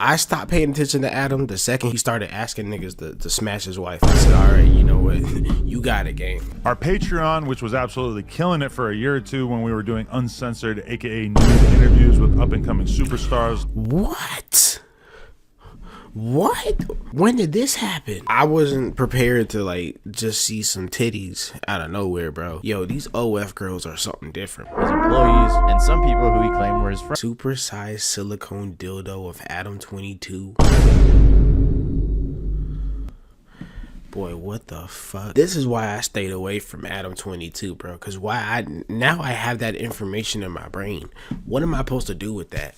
I stopped paying attention to Adam the second he started asking niggas to smash his wife. I said, all right, you know what? You got it, gang. Our Patreon, which was absolutely killing it for a year or two when we were doing uncensored, aka nude interviews with up-and-coming superstars. What? When did this happen? I wasn't prepared to like just see some titties out of nowhere, bro. Yo, these OF girls are something different. His employees and some people who he claimed were his friends. Super-sized silicone dildo of Adam 22. Boy, what the fuck? This is why I stayed away from Adam 22, bro. Cause now I have that information in my brain. What am I supposed to do with that?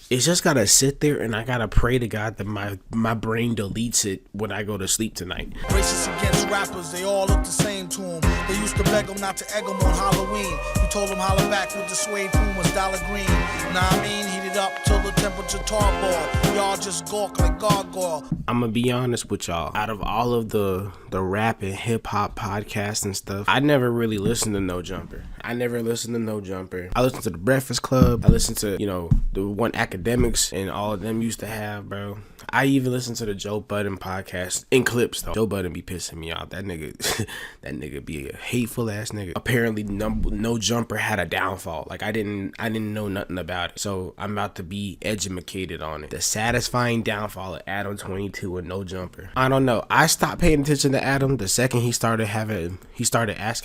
It's just gotta sit there, and I gotta pray to God that my brain deletes it when I go to sleep tonight. Racist against rappers, they all look the same to him. They used to beg him not to egg him on Halloween. He told him holler back with the suede pumas, dollar green. Nah, I mean, heat it up till the temperature tarball. Y'all just gawk like gargoyle. I'm gonna be honest with y'all. Out of all of the rap and hip hop podcasts and stuff, I never really listened to No Jumper. I listened to The Breakfast Club. I listened to, you know, the one Academics and all of them used to have, bro. I even listened to the Joe Budden podcast in clips though. Joe Budden be pissing me off. That nigga be a hateful ass nigga. Apparently no Jumper had a downfall. Like I didn't know nothing about it. So I'm about to be educated on it. The satisfying downfall of Adam 22 and No Jumper. I don't know. I stopped paying attention to Adam the second he started asking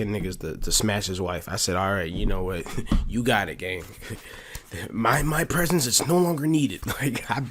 niggas to smash his wife. I said, all right, you know what? You got it, gang. My presence is no longer needed. Like I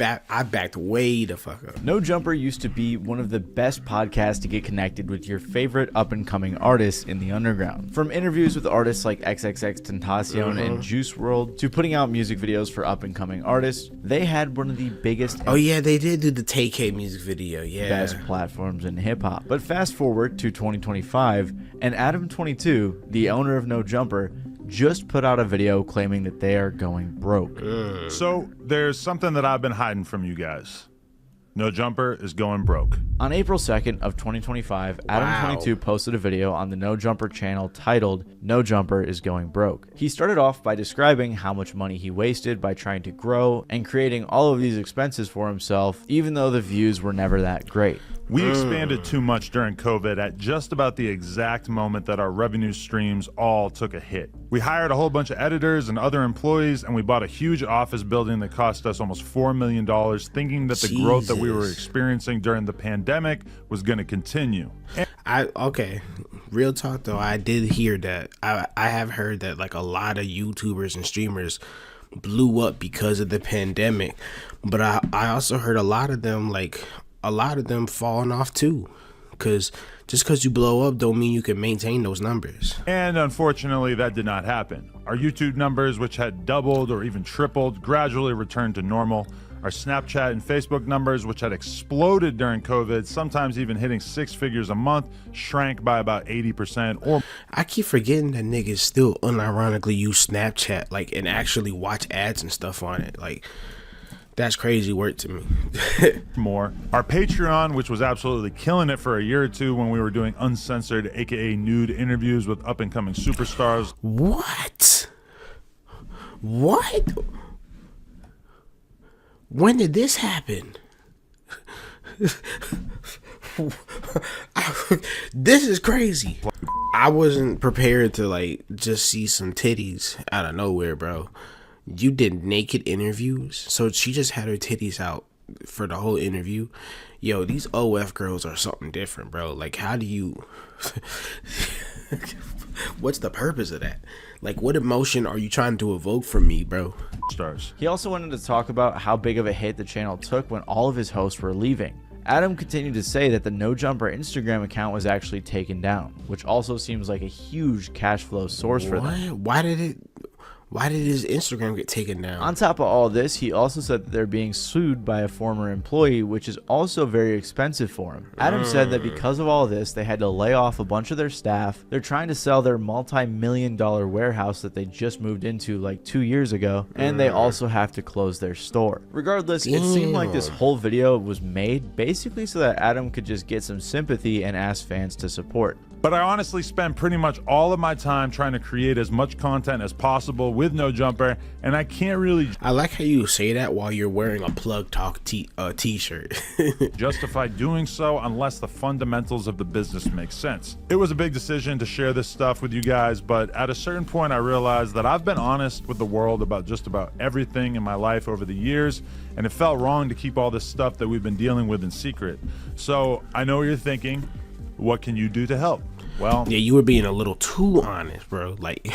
backed way the fuck up. No Jumper used to be one of the best podcasts to get connected with your favorite up-and-coming artists in the underground. From interviews with artists like XXXTentacion and Juice WRLD to putting out music videos for up-and-coming artists, they had one of the biggest oh yeah, they did do the TK music video, yeah, best platforms in hip-hop. But fast forward to 2025, and Adam 22, the owner of No Jumper, just put out a video claiming that they are going broke. So there's something that I've been hiding from you guys. No Jumper is going broke. On April 2nd of 2025, Adam 22 posted a video on the No Jumper channel titled No Jumper is Going Broke. He started off by describing how much money he wasted by trying to grow and creating all of these expenses for himself, even though the views were never that great. We expanded too much during COVID at just about the exact moment that our revenue streams all took a hit. We hired a whole bunch of editors and other employees, and we bought a huge office building that cost us almost $4 million, thinking that the growth that we were experiencing during the pandemic was going to continue. Okay, real talk though, I did hear that. I have heard that like a lot of YouTubers and streamers blew up because of the pandemic, but I also heard a lot of them falling off too, because just because you blow up don't mean you can maintain those numbers. And unfortunately, that did not happen. Our YouTube numbers, which had doubled or even tripled, gradually returned to normal. Our Snapchat and Facebook numbers, which had exploded during COVID, sometimes even hitting 6 figures a month, shrank by about 80%. Or I keep forgetting that niggas still unironically use Snapchat, like, and actually watch ads and stuff on it. Like, that's crazy work to me. more. Our Patreon, which was absolutely killing it for a year or two when we were doing uncensored, aka nude interviews with up-and-coming superstars. What? When did this happen? This is crazy. I wasn't prepared to like just see some titties out of nowhere, bro. You did naked interviews, so she just had her titties out for the whole interview. Yo, these OF girls are something different, bro. Like, how do you what's the purpose of that? Like, what emotion are you trying to evoke from me, bro? Stars. He also wanted to talk about how big of a hit the channel took when all of his hosts were leaving. Adam continued to say that the No Jumper Instagram account was actually taken down, which also seems like a huge cash flow source for them. Why did his Instagram get taken down? On top of all this, he also said that they're being sued by a former employee, which is also very expensive for him. Adam said that because of all this, they had to lay off a bunch of their staff. They're trying to sell their multi-million-dollar warehouse that they just moved into like 2 years ago, and they also have to close their store. Regardless, it seemed like this whole video was made basically so that Adam could just get some sympathy and ask fans to support. But I honestly spend pretty much all of my time trying to create as much content as possible with No Jumper, and I can't really I like how you say that while you're wearing a Plug Talk t-shirt. justify doing so unless the fundamentals of the business make sense. It was a big decision to share this stuff with you guys, but at a certain point I realized that I've been honest with the world about just about everything in my life over the years, and it felt wrong to keep all this stuff that we've been dealing with in secret. So I know what you're thinking, what can you do to help? Well, Yeah, you were being a little too honest, bro. Like,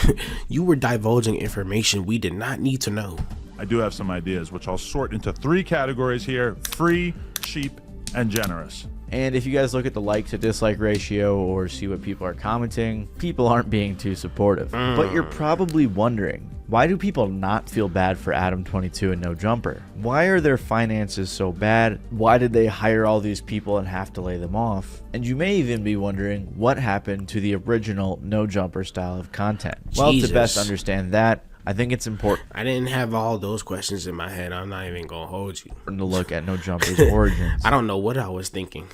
you were divulging information we did not need to know. I do have some ideas, which I'll sort into 3 categories here: free, cheap, and generous. And if you guys look at the like to dislike ratio or see what people are commenting, people aren't being too supportive. But you're probably wondering, why do people not feel bad for Adam22 and No Jumper? Why are their finances so bad? Why did they hire all these people and have to lay them off? And you may even be wondering what happened to the original No Jumper style of content. Well, to best Jesus. understand that, I think it's important I didn't have all those questions in my head. I'm not even gonna hold you. to look at No Jumper's origins. I don't know what I was thinking,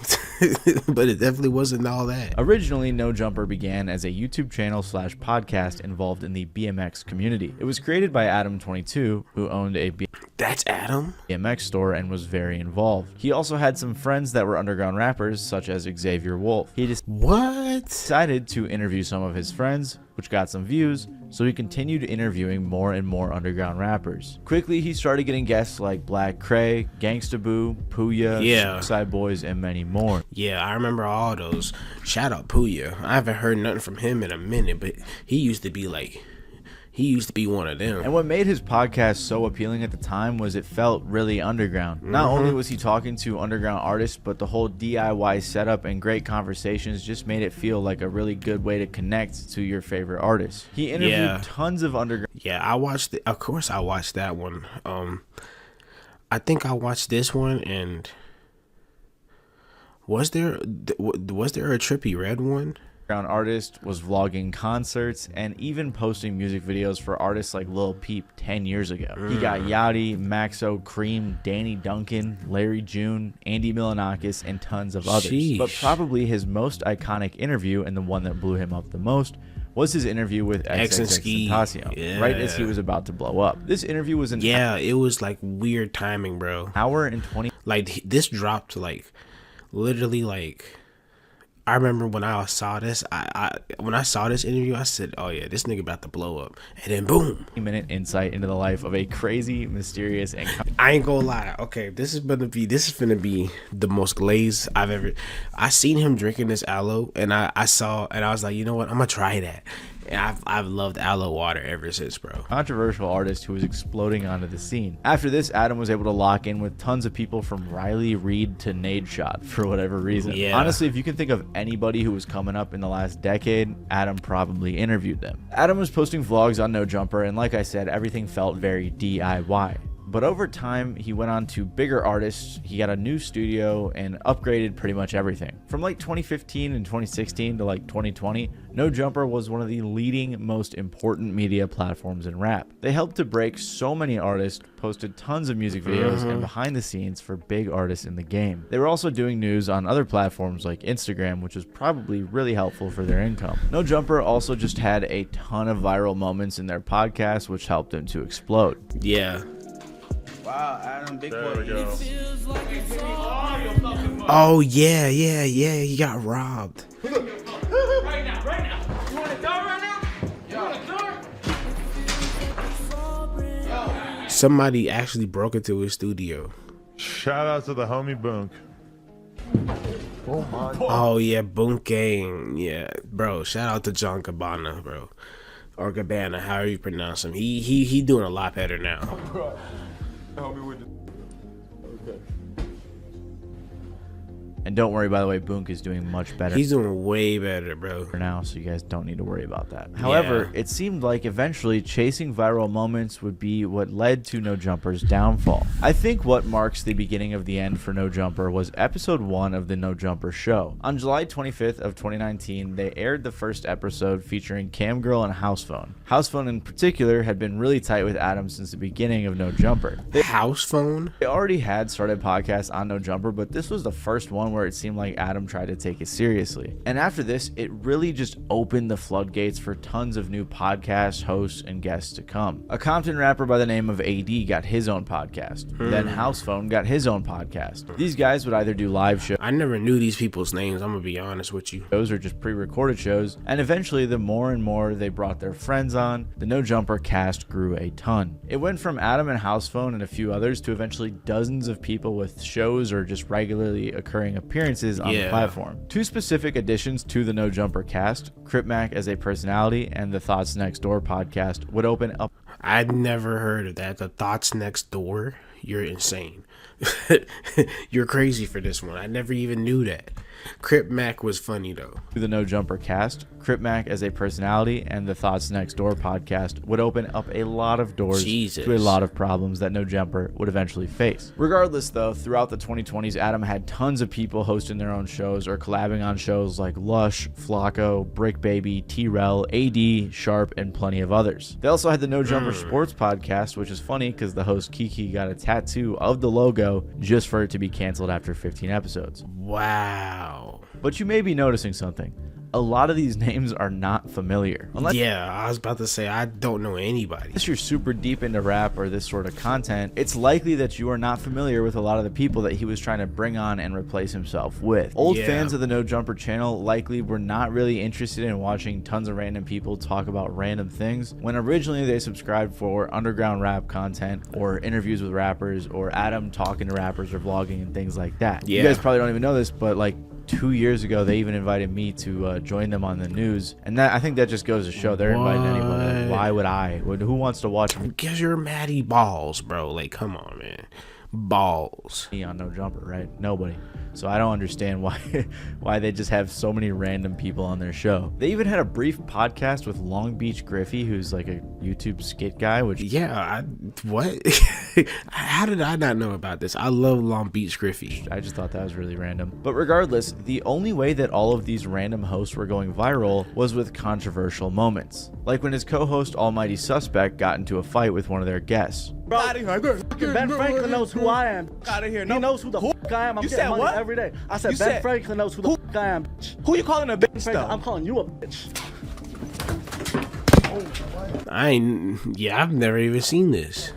but it definitely wasn't all that. Originally, No Jumper began as a YouTube channel / podcast involved in the BMX community. It was created by Adam22, who owned a That's Adam? BMX store and was very involved. He also had some friends that were underground rappers, such as Xavier Wolf. He What? decided to interview some of his friends, which got some views, so he continued interviewing more and more underground rappers. Quickly, he started getting guests like Black Cray, Gangsta Boo, Puya, Yeah. Suicide Boys, and many more. Yeah, I remember all those. Shout out Puya. I haven't heard nothing from him in a minute, but he used to be one of them. And what made his podcast so appealing at the time was it felt really underground. Not only was he talking to underground artists, but the whole DIY setup and great conversations just made it feel like a really good way to connect to your favorite artists. He interviewed tons of underground. Yeah, I watched it. Of course, I watched that one. I think I watched this one, and was there a Trippie Red one? Artist, was vlogging concerts and even posting music videos for artists like Lil Peep 10 years ago. He got Yachty, Maxo, Cream, Danny Duncan, Larry June, Andy Milonakis, and tons of others. Sheesh. But probably his most iconic interview, and the one that blew him up the most, was his interview with XXXTentacion, Yeah. right as he was about to blow up. This interview was an Yeah, it was like weird timing, bro. hour and 20. Like this dropped like literally like. I remember when I saw this, when I saw this interview, I said, "Oh yeah, this nigga about to blow up," and then boom. Minute insight into the life of a crazy, mysterious, and I ain't gonna lie. Okay, this is gonna be the most glazed I've ever. I seen him drinking this aloe, and I was like, you know what, I'm gonna try that. And I've loved aloe water ever since, bro. controversial artist who was exploding onto the scene. After this, Adam was able to lock in with tons of people from Riley Reid to Nadeshot for whatever reason. Yeah. Honestly, if you can think of anybody who was coming up in the last decade, Adam probably interviewed them. Adam was posting vlogs on No Jumper, and like I said, everything felt very DIY. But over time, he went on to bigger artists, he got a new studio, and upgraded pretty much everything. From like 2015 and 2016 to like 2020, No Jumper was one of the leading, most important media platforms in rap. They helped to break so many artists, posted tons of music videos and behind the scenes for big artists in the game. They were also doing news on other platforms like Instagram, which was probably really helpful for their income. No Jumper also just had a ton of viral moments in their podcast, which helped them to explode. Yeah. Wow, Adam, big There boy. we go. Oh yeah, he got robbed. Right now. You want a dart right now? You want a dart? Somebody actually broke into his studio. Shout out to the homie Bunk. Oh yeah, Boom Gang. Yeah, bro. Shout out to John Cabana, bro, or Cabana, however you pronounce him. He doing a lot better now. And don't worry, by the way, Boonk is doing much better. He's doing way better, bro. For now, so you guys don't need to worry about that. However, it seemed like eventually chasing viral moments would be what led to No Jumper's downfall. I think what marks the beginning of the end for No Jumper was episode 1 of the No Jumper show. On July 25th of 2019, they aired the first episode featuring Camgirl and Housephone. Housephone in particular had been really tight with Adam since the beginning of No Jumper. House phone. They already had started podcasts on No Jumper, but this was the first one one where it seemed like Adam tried to take it seriously. And after this, it really just opened the floodgates for tons of new podcasts, hosts, and guests to come. A Compton rapper by the name of AD got his own podcast. Then House Phone got his own podcast. These guys would either do live shows I never knew these people's names, I'm gonna be honest with you. or just pre-recorded shows, and eventually the more and more they brought their friends on, the No Jumper cast grew a ton. It went from Adam and House Phone and a few others to eventually dozens of people with shows or just regularly occurring appearances on the platform. Two specific additions to the No Jumper cast, Crip Mac as a personality and the Thoughts Next Door podcast, would open up. I'd never heard of that. The Thoughts Next Door? You're insane. You're crazy for this one. I never even knew that. Crip Mac was funny though. To the No Jumper cast, Crip Mac as a personality and the Thoughts Next Door podcast would open up a lot of doors to a lot of problems that No Jumper would eventually face. Regardless though, throughout the 2020s, Adam had tons of people hosting their own shows or collabing on shows like Lush, Flacco, Brick Baby, T-Rel, AD, Sharp, and plenty of others. They also had the No Jumper Sports podcast, which is funny because the host Kiki got a tattoo of the logo just for it to be canceled after 15 episodes. Wow. But you may be noticing something. A lot of these names are not familiar. Yeah, I was about to say, I don't know anybody. Unless you're super deep into rap or this sort of content, it's likely that you are not familiar with a lot of the people that he was trying to bring on and replace himself with. Old fans of the No Jumper channel likely were not really interested in watching tons of random people talk about random things, when originally they subscribed for underground rap content or interviews with rappers or Adam talking to rappers or vlogging and things like that. You guys probably don't even know this, but like 2 years ago, they even invited me to join them on the news, and that I think that just goes to show they're inviting anyone. Like, why would I? Who wants to watch me? Because you're MattyBallz, bro. Like, come on, man. Balls. On No Jumper, right? Nobody. So I don't understand why they just have so many random people on their show. They even had a brief podcast with Long Beach Griffey, who's like a YouTube skit guy, which what? How did I not know about this? I love Long Beach Griffey. I just thought that was really random. But regardless, the only way that all of these random hosts were going viral was with controversial moments. Like when his co-host Almighty Suspect got into a fight with one of their guests. Out of here. Ben Franklin knows who I am. Out of here. He knows who the f I am. I'm getting money every day. I said Ben Franklin knows who the f I am. Who you calling a bitch though? I'm calling you a bitch. I've never even seen this.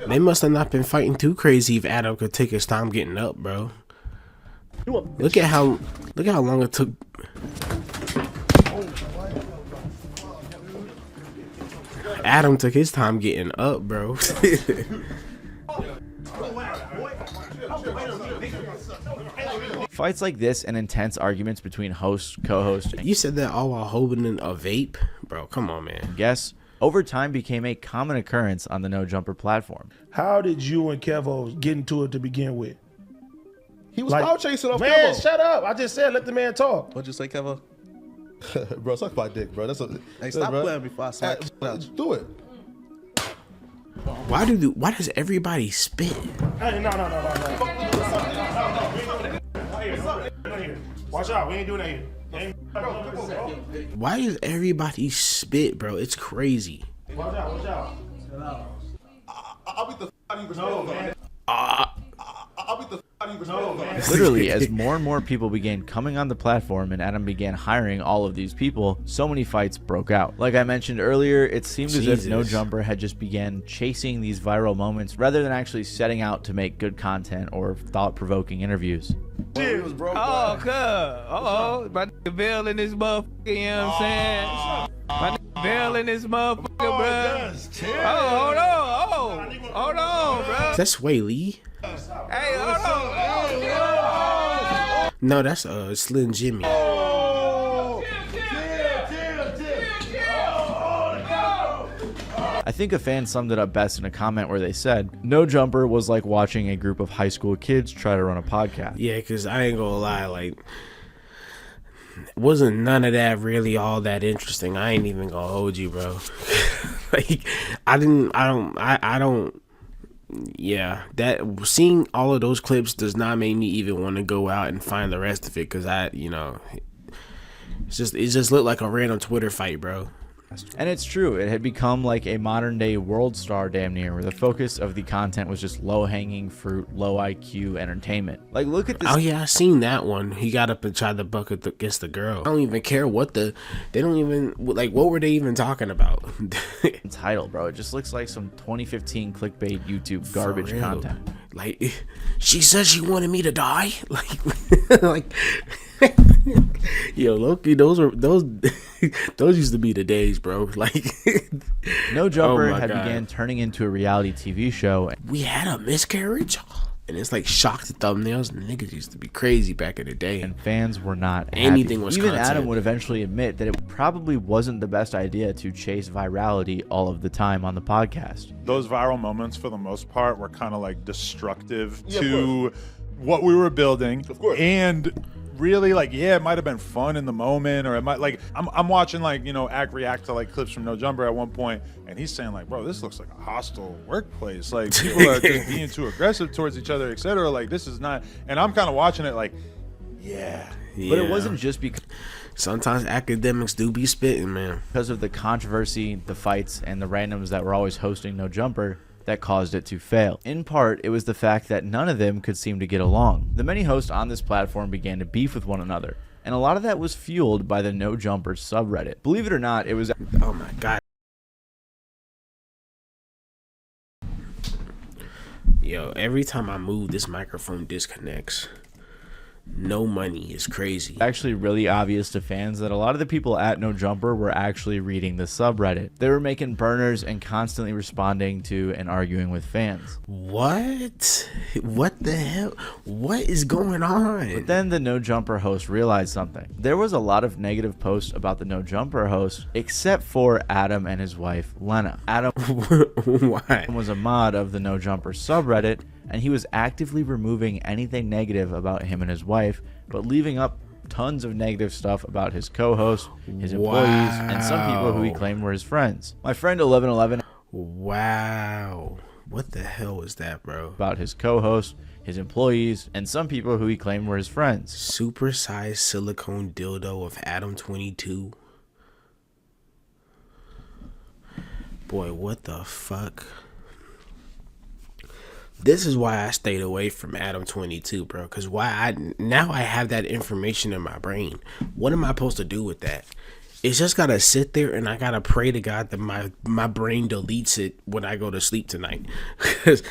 They must have not been fighting too crazy if Adam could take his time getting up, bro. Look at how long it took. Adam took his time getting up, bro. Fights like this and intense arguments between hosts, co-hosts, and You said that all while holding a vape? Bro, come on, man. guests over time became a common occurrence on the No Jumper platform. How did you and Kevo get into it to begin with? He was cloud chasing off Man, Kevo. shut up. I just said let the man talk. What'd you say, Kevo? Bro, suck my dick, bro. Hey, stop bro. playing before I smack you out. Do it. Why does everybody spit? Hey, no. Watch out. We ain't doing that here. Why does everybody spit, bro? It's crazy. Watch out. I'll beat the out of you. No, man. I'll beat the out of you. No, man. Literally, as more and more people began coming on the platform and Adam began hiring all of these people, so many fights broke out. Like I mentioned earlier, it seemed as if No Jumper had just began chasing these viral moments rather than actually setting out to make good content or thought-provoking interviews. Oh, cuz. My nigga Bill in this motherfucker, you know what I'm saying? My nigga Bill in this motherfucker, bro. Hold on, bro. Is that Sway Lee? Hey, hold on. No, that's Slim Jimmy. I think a fan summed it up best in a comment where they said, No Jumper was like watching a group of high school kids try to run a podcast. Yeah, because I ain't gonna lie, like, wasn't none of that really all that interesting. I ain't even gonna hold you, bro. Like, yeah, that seeing all of those clips does not make me even want to go out and find the rest of it, because it just looked like a random Twitter fight, bro. And it's true, it had become like a modern day world star damn near, where the focus of the content was just low hanging fruit, low IQ entertainment. Like, look at this. Oh yeah, I seen that one. He got up and tried to bucket against the girl. I don't even care what they don't even, like, what were they even talking about? Title, bro. It just looks like some 2015 clickbait YouTube garbage content. Like, she said she wanted me to die. Like, yo, Loki, those used to be the days, bro. Like, No Jumper oh had God. began turning into a reality TV show. We had a miscarriage, and it's like shocked thumbnails. Niggas used to be crazy back in the day, And fans were not happy. Anything was Even content. Adam would eventually admit that it probably wasn't the best idea to chase virality all of the time on the podcast. Those viral moments, for the most part, were kind of like destructive to what we were building. Of course. And really, like, yeah, it might have been fun in the moment, or it might, like, I'm watching, like, you know, react to like clips from No Jumper at one point, and he's saying like, bro, this looks like a hostile workplace. Like, people are just being too aggressive towards each other, etc. Like, this is not. And I'm kind of watching it like, yeah. But it wasn't just Sometimes academics do be spitting, man. because of the controversy, the fights, and the randoms that were always hosting No Jumper that caused it to fail. In part, it was the fact that none of them could seem to get along. The many hosts on this platform began to beef with one another, and a lot of that was fueled by the No Jumper subreddit. Believe it or not, it was... Oh my God. Yo, every time I move, this microphone disconnects. No money is crazy. actually really obvious to fans that a lot of the people at No Jumper were actually reading the subreddit. They were making burners and constantly responding to and arguing with fans. What? What the hell? What is going on? But then the No Jumper host realized something. There was a lot of negative posts about the No Jumper host, except for Adam and his wife, Lena. Adam Why? was a mod of the No Jumper subreddit, and he was actively removing anything negative about him and his wife, but leaving up tons of negative stuff about his co-host, his employees, and some people who he claimed were his friends. My friend 1111 Wow. What the hell was that, bro? about his co-host, his employees, and some people who he claimed were his friends. Supersized silicone dildo of Adam 22. Boy, what the fuck? This is why I stayed away from Adam 22, bro. Because now I have that information in my brain. What am I supposed to do with that? It's just gotta sit there, and I gotta pray to God that my brain deletes it when I go to sleep tonight. Because,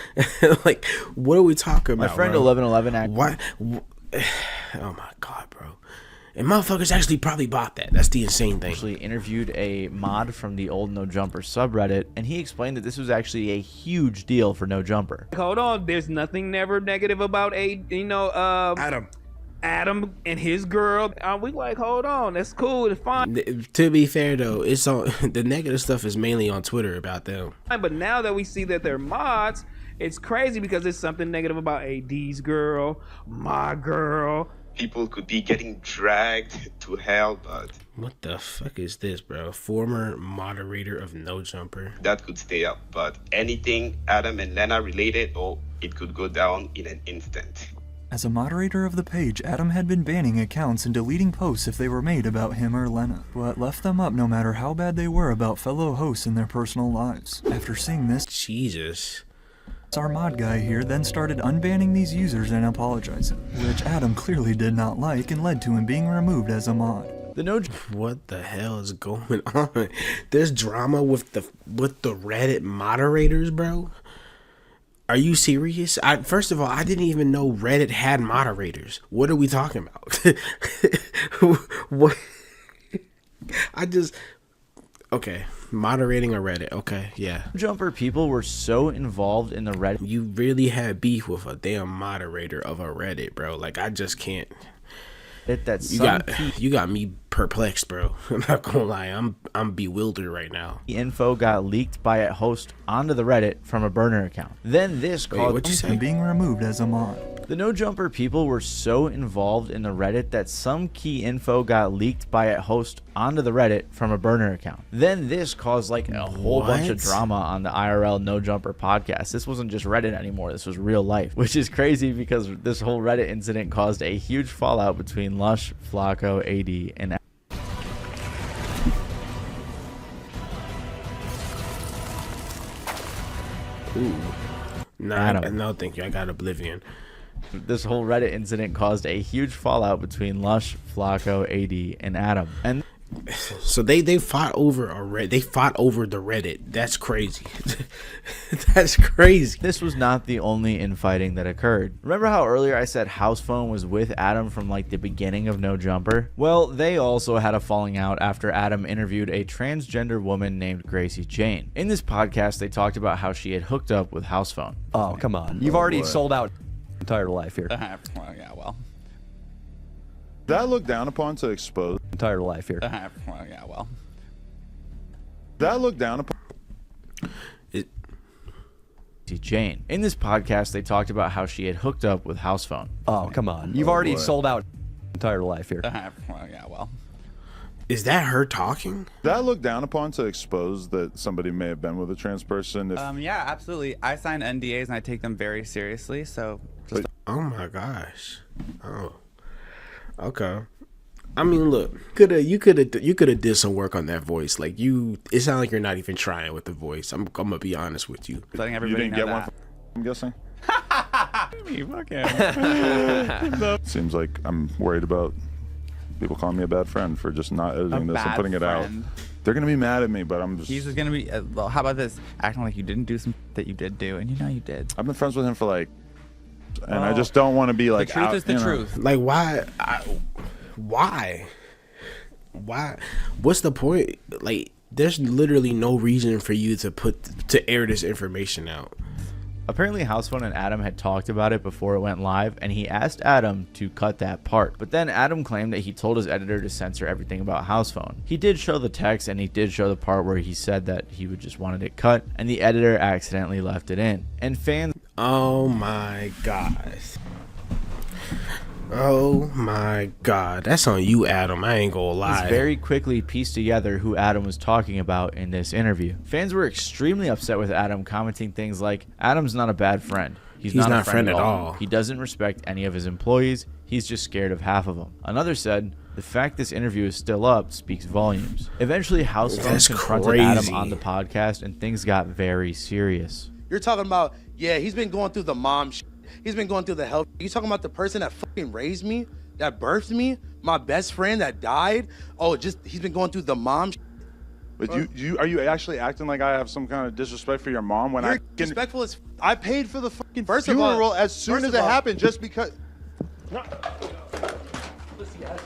like, what are we talking about? My friend bro? 1111 What? Oh my God, bro. And motherfuckers actually probably bought that. That's the insane thing. actually interviewed a mod from the old No Jumper subreddit, and he explained that this was actually a huge deal for No Jumper. Hold on, there's nothing never negative about Adam and his girl. We like, hold on, that's cool, it's fine. To be fair though, it's on the negative stuff is mainly on Twitter about them. But now that we see that they're mods, it's crazy because there's something negative about AD's girl, my girl. People could be getting dragged to hell, but What the fuck is this, bro? Former moderator of No Jumper. that could stay up. But anything Adam and Lena related, oh, it could go down in an instant. As a moderator of the page, Adam had been banning accounts and deleting posts if they were made about him or Lena, but left them up no matter how bad they were about fellow hosts in their personal lives. After seeing this, Jesus. our mod guy here then started unbanning these users and apologizing, which Adam clearly did not like and led to him being removed as a mod. What the hell is going on? There's drama with the Reddit moderators, bro. Are you serious? First of all, I didn't even know Reddit had moderators. What are we talking about? What? Okay, moderating a Reddit. Okay, yeah. Jumper people were so involved in the Reddit. You really had beef with a damn moderator of a Reddit, bro. Like, I just can't. You got me perplexed, bro. I'm not gonna lie. I'm bewildered right now. The info got leaked by a host onto the Reddit from a burner account. Then this caused him being removed as a mod. The No Jumper people were so involved in the Reddit that some key info got leaked by a host onto the Reddit from a burner account. Then this caused like a whole bunch of drama on the IRL No Jumper podcast. This wasn't just Reddit anymore. This was real life, which is crazy because this whole Reddit incident caused a huge fallout between Lush, Flacco, AD, and Ooh. No, Adam. no, thank you. I got Oblivion. This whole Reddit incident caused a huge fallout between Lush, Flacco, AD, and Adam. And so they fought over they fought over the Reddit. That's crazy. That's crazy. this was not the only infighting that occurred. Remember how earlier I said House Phone was with Adam from like the beginning of No Jumper? Well, they also had a falling out after Adam interviewed a transgender woman named Gracie Jane. In this podcast, they talked about how she had hooked up with House Phone. Oh, come on. You've already sold out entire life here. Yeah, well. That looked down upon to expose. Entire life here. Yeah, well. That looked down upon. Jane. In this podcast, they talked about how she had hooked up with House Phone. Oh, come on. You've already sold out entire life here. Yeah, well. Is that her talking? That looked down upon to expose that somebody may have been with a trans person. If, Yeah, absolutely. I sign NDAs and I take them very seriously, so just Oh my gosh. Oh. Okay. I mean, look, you could have did some work on that voice. Like it sounds like you're not even trying with the voice. I'm gonna be honest with you. letting you everybody didn't know get that. one, I'm guessing. Me, fuck him. Seems like I'm worried about people calling me a bad friend for just not editing this and bad putting it out. friend. They're gonna be mad at me, but I'm just. He's just gonna be. Well, how about this? Acting like you didn't do some that you did do, and you know you did. I've been friends with him for like, and I just don't want to be like. The truth out, is the you know. truth. Like why? Why? What's the point? Like, there's literally no reason for you to air this information out. Apparently, House Phone and Adam had talked about it before it went live, and he asked Adam to cut that part. But then Adam claimed that he told his editor to censor everything about House Phone. He did show the text, and he did show the part where he said that he would just wanted it cut, and the editor accidentally left it in. And fans... Oh my god. Oh my god. That's on you, Adam. I ain't gonna lie. very quickly pieced together who Adam was talking about in this interview. Fans were extremely upset with Adam, commenting things like, Adam's not a bad friend. He's not a friend at all. He doesn't respect any of his employees. He's just scared of half of them. Another said, the fact this interview is still up speaks volumes. Eventually, House Phone confronted Adam on the podcast, and things got very serious. You're talking about, yeah, he's been going through the mom shit. He's been going through the health. You talking about the person that fucking raised me, that birthed me, my best friend that died? Oh, he's been going through the mom shit. But are you actually acting like I have some kind of disrespect for your mom when You're disrespectful as I paid for the fucking funeral funeral as soon as it happened just because. Pussy ass.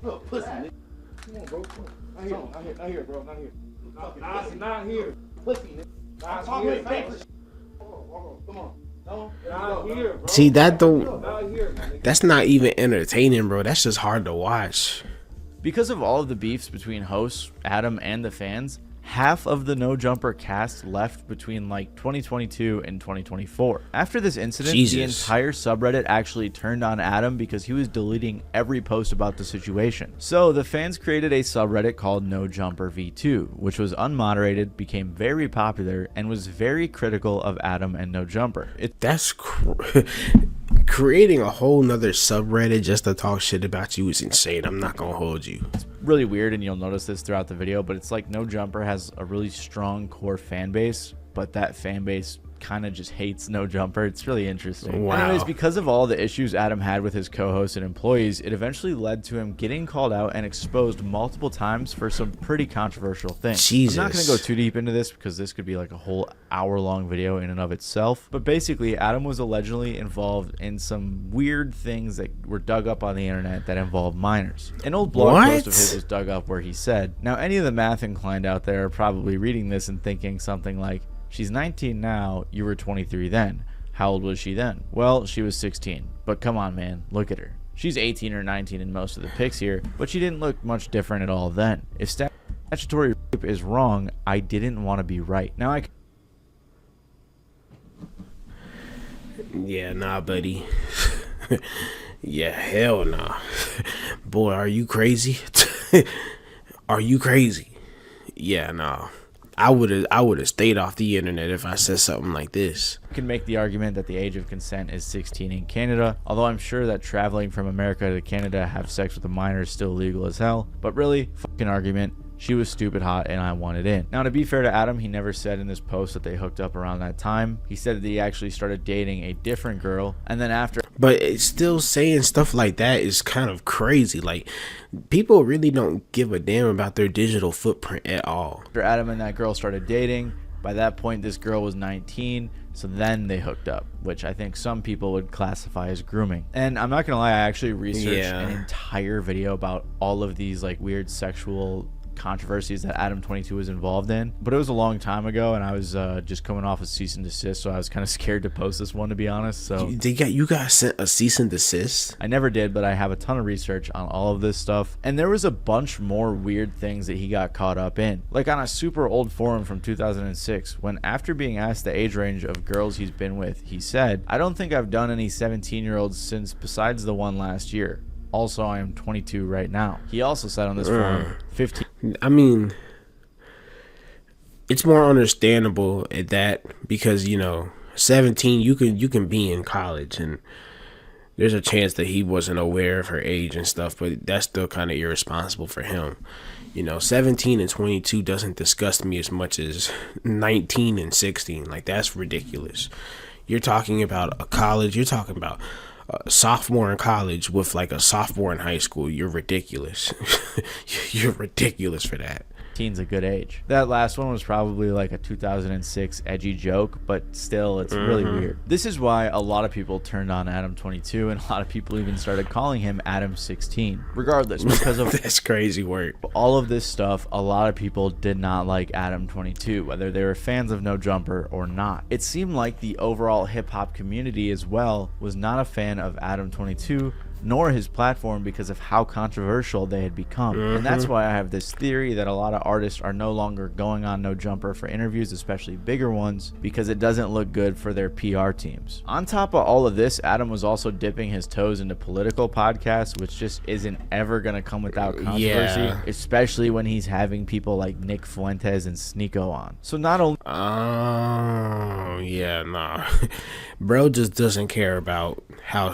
Look, pussy, nigga. Come on, bro. Come on. Not here, bro. Not here. Not here. Pussy, nigga. I'm talking with papers. Come on. No, not here, bro. See, that's not even entertaining, bro. That's just hard to watch. Because of all of the beefs between hosts, Adam, and the fans, half of the No Jumper cast left between like 2022 and 2024. After this incident, the entire subreddit actually turned on Adam because he was deleting every post about the situation. So the fans created a subreddit called No Jumper V2, which was unmoderated, became very popular, and was very critical of Adam and No Jumper. That's creating a whole nother subreddit just to talk shit about you is insane. I'm not gonna hold you. It's really weird, and you'll notice this throughout the video, but it's like No Jumper has a really strong core fan base, but that fan base kind of just hates No Jumper. It's really interesting. Wow. Anyways, because of all the issues Adam had with his co-hosts and employees, it eventually led to him getting called out and exposed multiple times for some pretty controversial things. Jesus. I'm not going to go too deep into this because this could be like a whole hour-long video in and of itself. But basically, Adam was allegedly involved in some weird things that were dug up on the internet that involved minors. An old blog post of his was dug up where he said, now any of the math inclined out there are probably reading this and thinking something like, she's 19 now, you were 23 then. How old was she then? Well, she was 16. But come on, man, look at her. She's 18 or 19 in most of the pics here, but she didn't look much different at all then. If statutory rape is wrong, I didn't want to be right. Now Yeah, nah, buddy. Yeah, hell nah. Boy, are you crazy? Are you crazy? Yeah, nah. I would have stayed off the internet if I said something like this. You can make the argument that the age of consent is 16 in Canada, although I'm sure that traveling from America to Canada to have sex with a minor is still legal as hell. But really, fucking argument. She was stupid hot and I wanted in. Now, to be fair to Adam, he never said in this post that they hooked up around that time. He said that he actually started dating a different girl, and then after... But it's still saying stuff like that is kind of crazy. Like, people really don't give a damn about their digital footprint at all. After Adam and that girl started dating, by that point this girl was 19, so then they hooked up, which I think some people would classify as grooming. And I'm not gonna lie, I actually researched an entire video about all of these like weird sexual controversies that Adam 22 was involved in, but it was a long time ago, and I was just coming off a cease and desist, so I was kind of scared to post this one, to be honest. So you guys sent a cease and desist? I never did, but I have a ton of research on all of this stuff, and there was a bunch more weird things that he got caught up in, like on a super old forum from 2006, when after being asked the age range of girls he's been with, he said, "I don't think I've done any 17-year-olds since besides the one last year. Also, I am 22 right now." He also said on this forum, 15. I mean, it's more understandable at that because, 17, you can be in college, and there's a chance that he wasn't aware of her age and stuff, but that's still kind of irresponsible for him. 17 and 22 doesn't disgust me as much as 19 and 16. Like, that's ridiculous. You're talking about a college, you're talking about a sophomore in college with like a sophomore in high school. You're ridiculous. You're ridiculous for that. Teen's a good age. That last one was probably like a 2006 edgy joke, but still, it's really weird. This is why a lot of people turned on Adam 22, and a lot of people even started calling him Adam 16. Regardless, because of that's crazy work. All of this stuff, a lot of people did not like Adam 22, whether they were fans of No Jumper or not. It seemed like the overall hip-hop community as well was not a fan of Adam 22, nor his platform, because of how controversial they had become. And that's why I have this theory that a lot of artists are no longer going on No Jumper for interviews, especially bigger ones, because it doesn't look good for their PR teams. On top of all of this, Adam was also dipping his toes into political podcasts, which just isn't ever going to come without controversy, especially when he's having people like Nick Fuentes and Sneeko on. So not only... Bro just doesn't care about how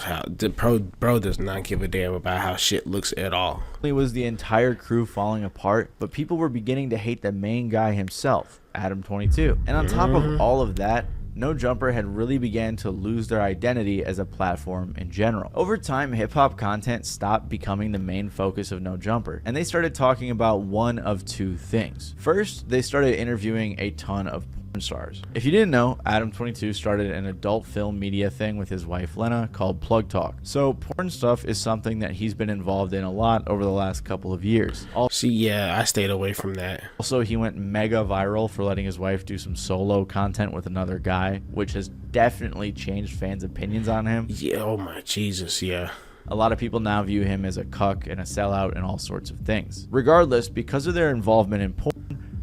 bro does not give a damn about how shit looks at all. It was the entire crew falling apart, but people were beginning to hate the main guy himself, Adam 22. And on top of all of that, No Jumper had really began to lose their identity as a platform in general. Over time, hip-hop content stopped becoming the main focus of No Jumper, and they started talking about one of two things. First, they started interviewing a ton of porn stars. If you didn't know, Adam 22 started an adult film media thing with his wife Lena called Plug Talk. So porn stuff is something that he's been involved in a lot over the last couple of years. I stayed away from that. Also, he went mega viral for letting his wife do some solo content with another guy, which has definitely changed fans' opinions on him. Yeah, oh my Jesus, yeah. A lot of people now view him as a cuck and a sellout and all sorts of things. Regardless, because of their involvement in porn,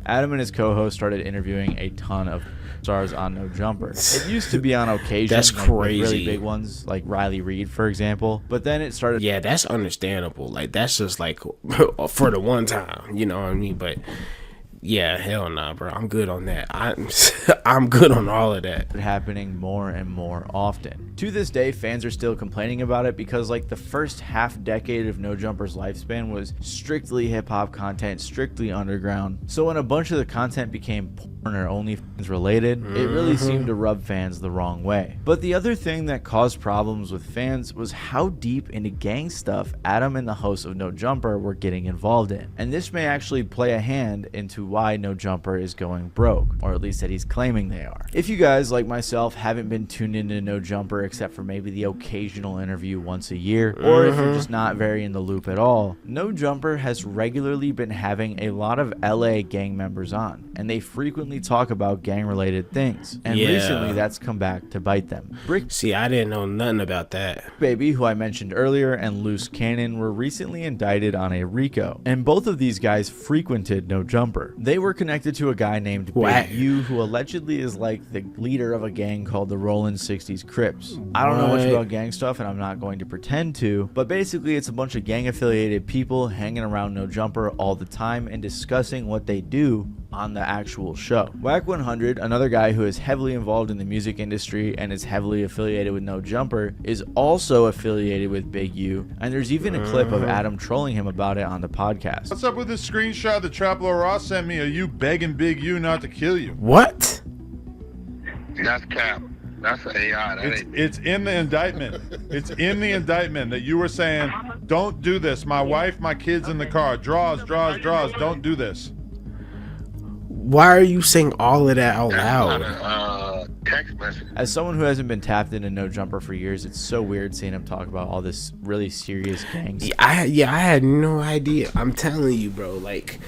Adam and his co-host started interviewing a ton of stars on No Jumper. It used to be on occasion. That's like, crazy. Really big ones, like Riley Reid, for example. But then it started... Yeah, that's understandable. Like, that's just like for the one time, you know what I mean? But... yeah, hell nah, bro. I'm good on that. I'm good on all of that. Happening more and more often. To this day, fans are still complaining about it because like the first half decade of No Jumper's lifespan was strictly hip-hop content, strictly underground. So when a bunch of the content became porn or OnlyFans related, it really seemed to rub fans the wrong way. But the other thing that caused problems with fans was how deep into gang stuff Adam and the hosts of No Jumper were getting involved in. And this may actually play a hand into why No Jumper is going broke, or at least that he's claiming they are. If you guys, like myself, haven't been tuned into No Jumper except for maybe the occasional interview once a year, or if you're just not very in the loop at all, No Jumper has regularly been having a lot of LA gang members on, and they frequently talk about gang-related things. And recently, that's come back to bite them. See, I didn't know nothing about that. Baby, who I mentioned earlier, and Loose Cannon were recently indicted on a RICO, and both of these guys frequented No Jumper. They were connected to a guy named Big U, who allegedly is like the leader of a gang called the Rollin' 60s Crips. I don't know much about gang stuff, and I'm not going to pretend to, but basically it's a bunch of gang-affiliated people hanging around No Jumper all the time and discussing what they do on the actual show. Wack 100, another guy who is heavily involved in the music industry and is heavily affiliated with No Jumper, is also affiliated with Big U, and there's even a clip of Adam trolling him about it on the podcast. What's up with this screenshot that Traplo Ross sent me of you begging Big U not to kill you? What? That's cap. That's an AI. It's in the indictment. It's in the indictment that you were saying, don't do this. My wife, my kids in the car. Draws. Don't do this. Why are you saying all of that out loud? Text message. As someone who hasn't been tapped into No Jumper for years, it's so weird seeing him talk about all this really serious gang stuff. I had no idea. I'm telling you, bro. Like,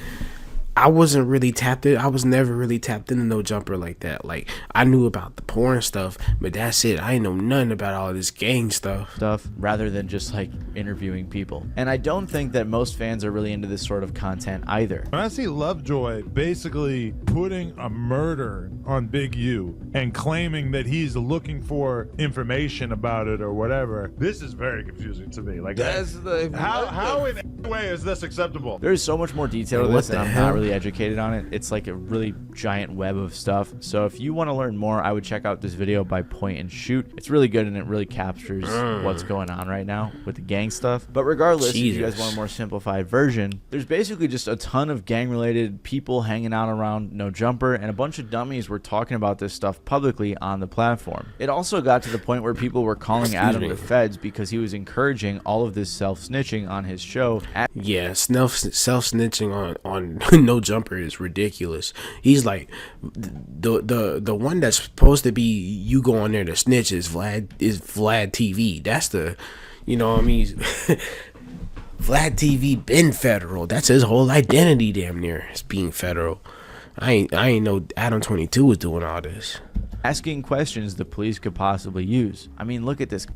I wasn't really tapped in. I was never really tapped into No Jumper like that. Like, I knew about the porn stuff, but that's it. I ain't know nothing about all this gang stuff. Rather than just like interviewing people. And I don't think that most fans are really into this sort of content either. When I see Lovejoy basically putting a murder on Big U and claiming that he's looking for information about it or whatever, this is very confusing to me. Like, how in any way is this acceptable? There's so much more detail to this, and I'm not really educated on it. It's like a really giant web of stuff. So if you want to learn more, I would check out this video by Point and Shoot. It's really good, and it really captures what's going on right now with the gang stuff. But regardless, if you guys want a more simplified version, there's basically just a ton of gang-related people hanging out around No Jumper, and a bunch of dummies were talking about this stuff publicly on the platform. It also got to the point where people were calling Adam the feds because he was encouraging all of this self-snitching on his show. Yeah, self-snitching on No Jumper is ridiculous. He's like the one that's supposed to be you go on there to snitch is Vlad TV. That's the, you know what I mean? Vlad TV been federal. That's his whole identity damn near, is being federal. I ain't know Adam 22 was doing all this. Asking questions the police could possibly use. I mean, look at this.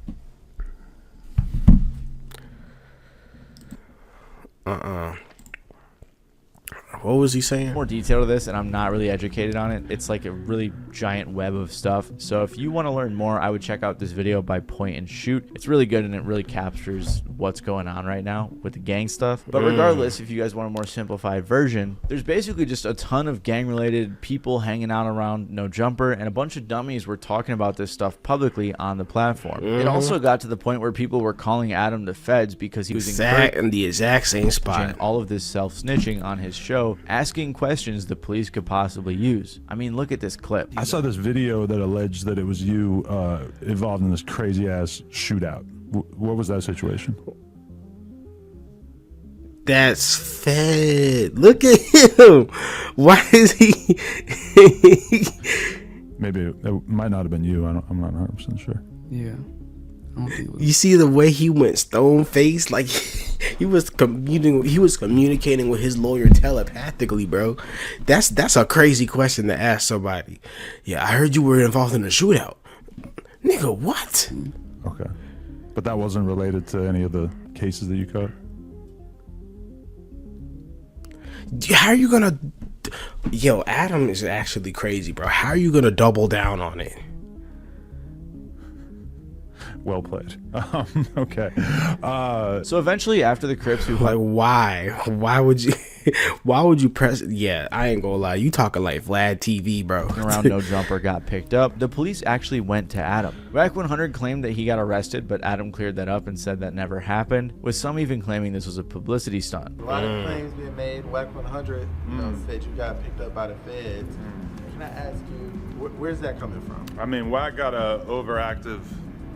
What was he saying? More detail to this, and I'm not really educated on it. It's like a really giant web of stuff. So if you want to learn more, I would check out this video by Point and Shoot. It's really good, and it really captures what's going on right now with the gang stuff. But regardless, if you guys want a more simplified version, there's basically just a ton of gang-related people hanging out around No Jumper, and a bunch of dummies were talking about this stuff publicly on the platform. It also got to the point where people were calling Adam the feds because he was in the exact same spot. All of this self-snitching on his show, asking questions the police could possibly use. I mean, look at this clip. I saw this video that alleged that it was you involved in this crazy ass shootout. What was that situation? That's fed. Look at him. Why is he? Maybe it might not have been you. I'm not 100% sure. Yeah. You see the way he went stone faced, like he was communicating with his lawyer telepathically, bro. That's a crazy question to ask somebody. Yeah, I heard you were involved in a shootout. Nigga, what? Okay. But that wasn't related to any of the cases that you covered? How are you gonna... Yo, Adam is actually crazy, bro. How are you gonna double down on it? Well played. Okay. So eventually, after the Crips, like, why would you press? Yeah, I ain't gonna lie. You talking like Vlad TV, bro. Around No Jumper got picked up. The police actually went to Adam. Wack 100 claimed that he got arrested, but Adam cleared that up and said that never happened, with some even claiming this was a publicity stunt. A lot of claims being made. Wack 100, said you got picked up by the feds. Can I ask you, where's that coming from? I mean, Wack got a overactive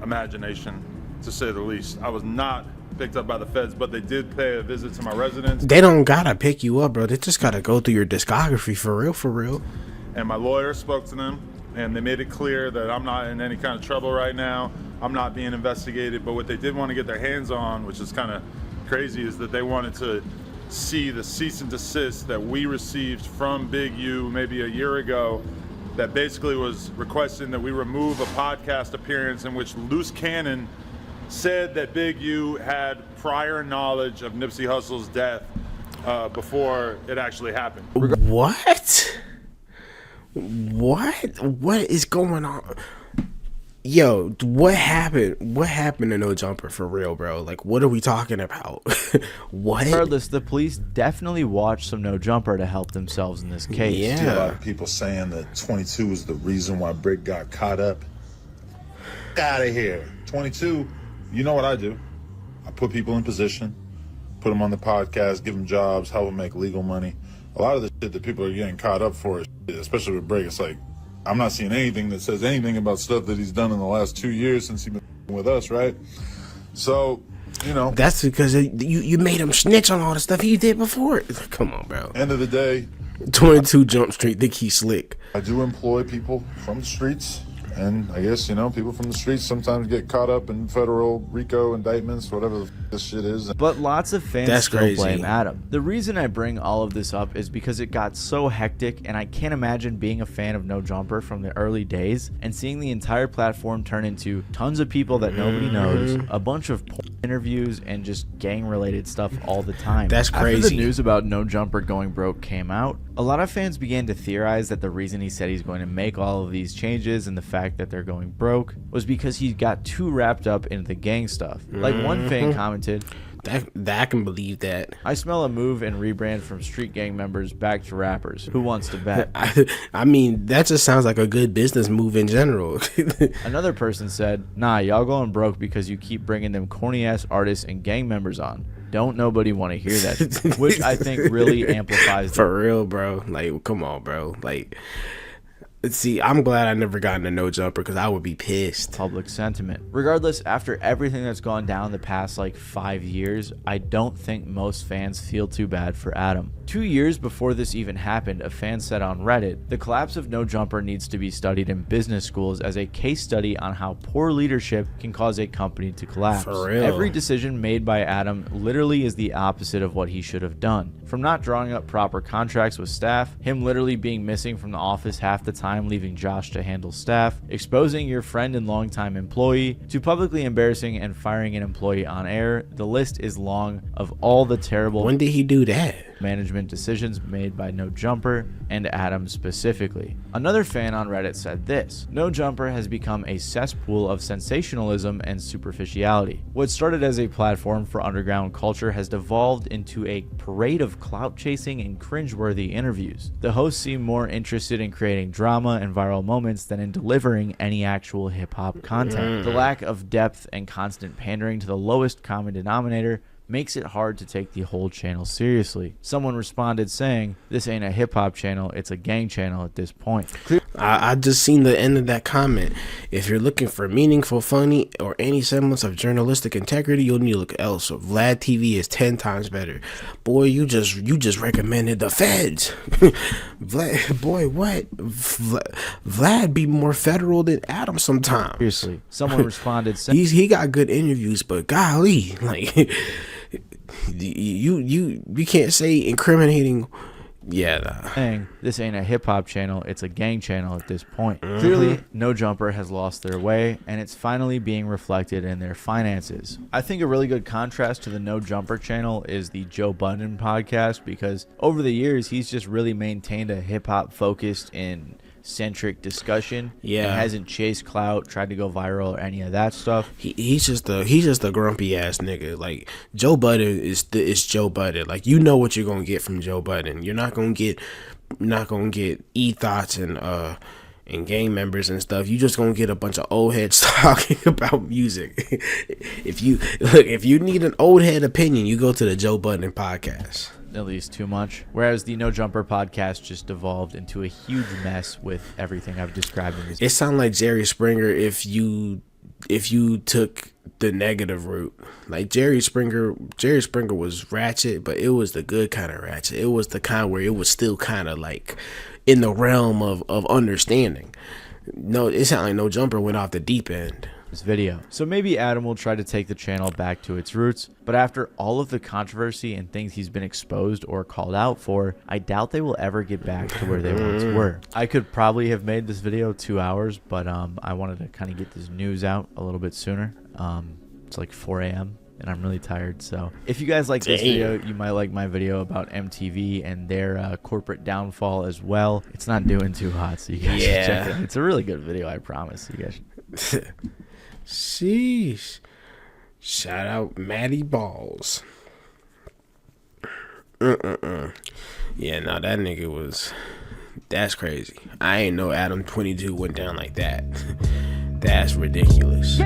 imagination, to say the least. I was not picked up by the feds, but they did pay a visit to my residence. They don't gotta pick you up, bro. They just gotta go through your discography for real. And my lawyer spoke to them, and they made it clear that I'm not in any kind of trouble right now. I'm not being investigated, but what they did want to get their hands on, which is kind of crazy, is that they wanted to see the cease and desist that we received from Big U maybe a year ago, that basically was requesting that we remove a podcast appearance in which Loose Cannon said that Big U had prior knowledge of Nipsey Hussle's death before it actually happened. What? What is going on? Yo, what happened? What happened to No Jumper for real, bro? Like, what are we talking about? What? Regardless, the police definitely watched some No Jumper to help themselves in this case. Yeah. A lot of people saying that 22 was the reason why Brick got caught up. Get out of here. 22, you know what I do. I put people in position, put them on the podcast, give them jobs, help them make legal money. A lot of the shit that people are getting caught up for, especially with Brick, it's like, I'm not seeing anything that says anything about stuff that he's done in the last 2 years since he's been with us, right? So, you know. That's because you made him snitch on all the stuff he did before. Come on, bro. End of the day. 22 Jump Street, think he's slick. I do employ people from the streets. And I guess, you know, people from the streets sometimes get caught up in federal RICO indictments, whatever this shit is. But lots of fans still blame Adam. The reason I bring all of this up is because it got so hectic, and I can't imagine being a fan of No Jumper from the early days and seeing the entire platform turn into tons of people that nobody knows, a bunch of interviews, and just gang-related stuff all the time. That's crazy. After the news about No Jumper going broke came out, a lot of fans began to theorize that the reason he said he's going to make all of these changes and the fact that they're going broke was because he got too wrapped up into the gang stuff. Like one fan commented, that I can believe that. I smell a move and rebrand from street gang members back to rappers. Who wants to bet? I mean, that just sounds like a good business move in general. Another person said, nah, y'all going broke because you keep bringing them corny ass artists and gang members on. Don't nobody want to hear that. Which I think really amplifies for real, bro. Like, come on, bro. Like, see, I'm glad I never got into No Jumper because I would be pissed. Public sentiment. Regardless, after everything that's gone down the past like 5 years, I don't think most fans feel too bad for Adam. 2 years before this even happened, a fan said on Reddit, the collapse of No Jumper needs to be studied in business schools as a case study on how poor leadership can cause a company to collapse. For real. Every decision made by Adam literally is the opposite of what he should have done. From not drawing up proper contracts with staff, him literally being missing from the office half the time, leaving Josh to handle staff, exposing your friend and longtime employee, to publicly embarrassing and firing an employee on air. The list is long of all the terrible When did he do that? management decisions made by No Jumper and Adam specifically. Another fan on Reddit said this, No Jumper has become a cesspool of sensationalism and superficiality. What started as a platform for underground culture has devolved into a parade of clout chasing and cringeworthy interviews. The hosts seem more interested in creating drama and viral moments than in delivering any actual hip-hop content. The lack of depth and constant pandering to the lowest common denominator makes it hard to take the whole channel seriously. Someone responded saying, this ain't a hip-hop channel, it's a gang channel at this point. I just seen the end of that comment. If you're looking for meaningful, funny, or any semblance of journalistic integrity, you'll need to look elsewhere. Vlad TV is 10 times better. Boy, you just recommended the feds. Vlad, boy, what? Vlad be more federal than Adam sometimes. Seriously. Someone responded saying, he got good interviews, but golly, like you can't say incriminating. Yeah, saying this ain't a hip-hop channel, it's a gang channel at this point. Clearly, No Jumper has lost their way, and it's finally being reflected in their finances. I think a really good contrast to the No Jumper channel is the Joe Budden podcast, because over the years, he's just really maintained a hip-hop focused in centric discussion. Yeah, he hasn't chased clout, tried to go viral, or any of that stuff. He's just a grumpy ass nigga. Like, Joe Budden is Joe Budden. Like, you know what you're gonna get from Joe Budden. You're not gonna get e-thoughts and gang members and stuff. You just gonna get a bunch of old heads talking about music. If you need an old head opinion, you go to the Joe Budden podcast. At least too much. Whereas the No Jumper podcast just devolved into a huge mess with everything I've described in this. It sounded like Jerry Springer if you took the negative route. Like, Jerry Springer was ratchet, but it was the good kind of ratchet. It was the kind where it was still kind of like in the realm of understanding. No, it sounded like No Jumper went off the deep end. This video. So maybe Adam will try to take the channel back to its roots, but after all of the controversy and things he's been exposed or called out for, I doubt they will ever get back to where they once were. I could probably have made this video 2 hours, but I wanted to kind of get this news out a little bit sooner. It's like 4 a.m. and I'm really tired. So if you guys like this video, you might like my video about MTV and their corporate downfall as well. It's not doing too hot, so you guys should check it out. It's a really good video, I promise. You guys should. Sheesh. Shout out MattyBallz. Yeah, no, that nigga was... That's crazy. I ain't know Adam 22 went down like that. That's ridiculous.